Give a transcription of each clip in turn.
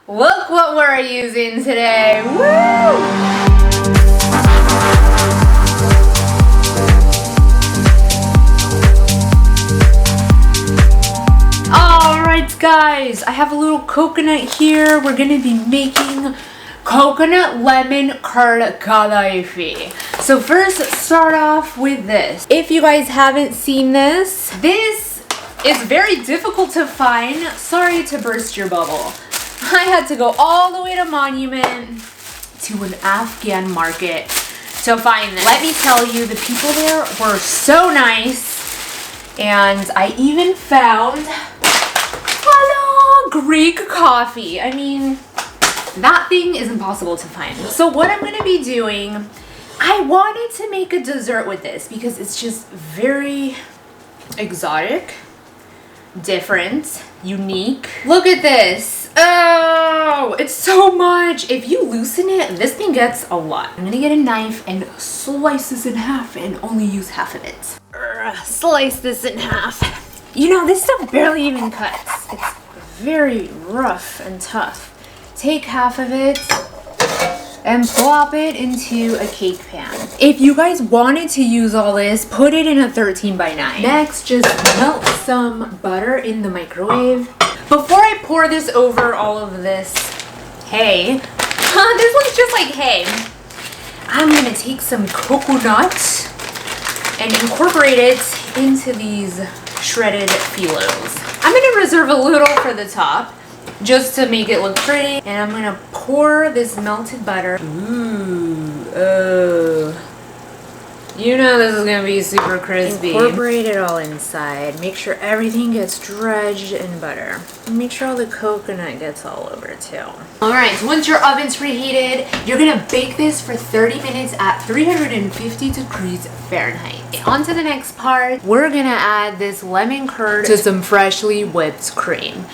Look what we're using today. Woo! Alright guys, I have a little coconut here. We're gonna be making coconut lemon curd kadaifi. So first, start off with this. If you guys haven't seen this is very difficult to find. Sorry to burst your bubble. I had to go all the way to Monument to an Afghan market to find this. Let me tell you, the people there were so nice. And I even found Greek coffee. I mean, that thing is impossible to find. So what I'm gonna be doing, I wanted to make a dessert with this because it's just very exotic, different, unique. Look at this. Oh, it's so much. If you loosen it, this thing gets a lot. I'm gonna get a knife and slice this in half and only use half of it. Slice this in half. You know, this stuff barely even cuts. It's very rough and tough. Take half of it and plop it into a cake pan. If you guys wanted to use all this, put it in a 13 by 9. Next, just melt some butter in the microwave. Before I pour this over all of this hay, this looks just like hay, I'm gonna take some coconut and incorporate it into these shredded phyllos. I'm gonna reserve a little for the top just to make it look pretty, and I'm gonna pour this melted butter. Ooh, oh. You know this is gonna be super crispy. Incorporate it all inside. Make sure everything gets dredged in butter. And make sure all the coconut gets all over too. Alright, so once your oven's preheated, you're gonna bake this for 30 minutes at 350 degrees Fahrenheit. On to the next part. We're gonna add this lemon curd to some freshly whipped cream.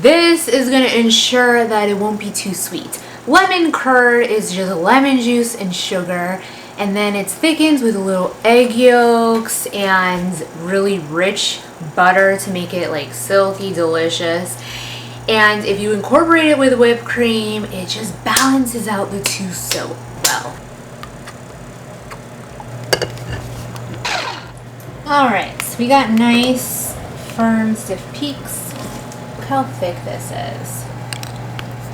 This is gonna ensure that it won't be too sweet. Lemon curd is just lemon juice and sugar, and then it's thickened with a little egg yolks and really rich butter to make it like silky delicious. And if you incorporate it with whipped cream, it just balances out the two so well. Alright, so we got nice, firm, stiff peaks. Look how thick this is.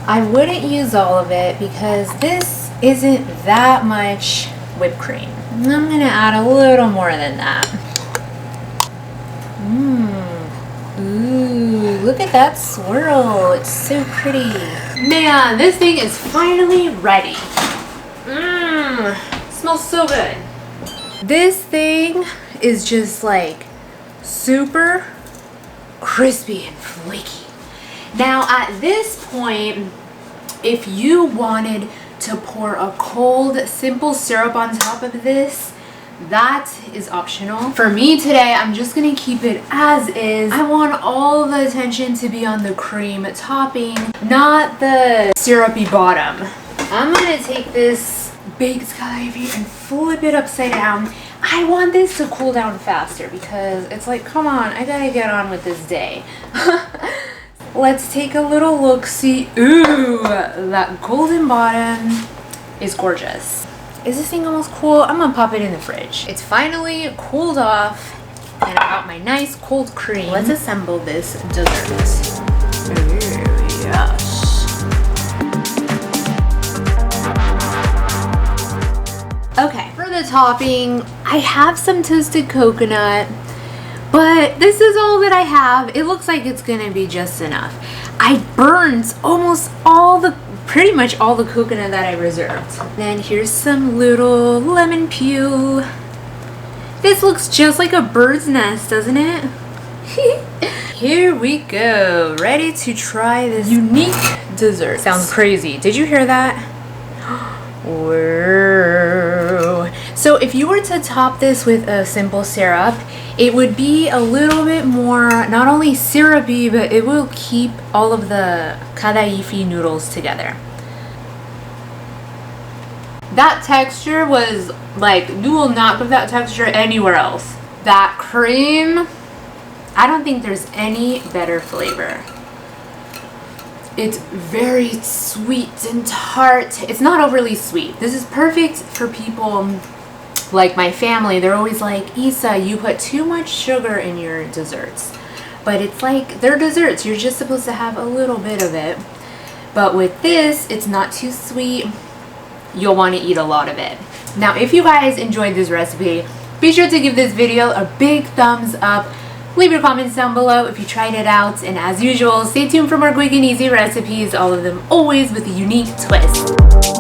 I wouldn't use all of it because this isn't that much whipped cream. I'm gonna add a little more than that. Ooh, look at that swirl. It's so pretty. Man, this thing is finally ready. Smells so good. This thing is just like super crispy and flaky. Now at this point, if you wanted to pour a cold, simple syrup on top of this, that is optional. For me today, I'm just gonna keep it as is. I want all of the attention to be on the cream topping, not the syrupy bottom. I'm gonna take this baked kadaifi and flip it upside down. I want this to cool down faster because it's like, come on, I gotta get on with this day. Let's take a little look-see. Ooh, that golden bottom is gorgeous. Is this thing almost cool? I'm gonna pop it in the fridge. It's finally cooled off, and I got my nice cold cream. Let's assemble this dessert. Ooh, yes. Okay, for the topping, I have some toasted coconut, but this is all that I have. It looks like it's gonna be just enough. I burned pretty much all the coconut that I reserved. Then here's some little lemon peel. This looks just like a bird's nest, doesn't it? Here we go, ready to try this unique dessert. Sounds crazy. Did you hear that? Whoa. So if you were to top this with a simple syrup, it would be a little bit more, not only syrupy, but it will keep all of the kadaifi noodles together. That texture was like, you will not get that texture anywhere else. That cream, I don't think there's any better flavor. It's very sweet and tart. It's not overly sweet. This is perfect for people like my family. They're always like, Isa, you put too much sugar in your desserts. But it's like, they're desserts. You're just supposed to have a little bit of it. But with this, it's not too sweet. You'll want to eat a lot of it. Now, if you guys enjoyed this recipe, be sure to give this video a big thumbs up. Leave your comments down below if you tried it out. And as usual, stay tuned for more quick and easy recipes, all of them always with a unique twist.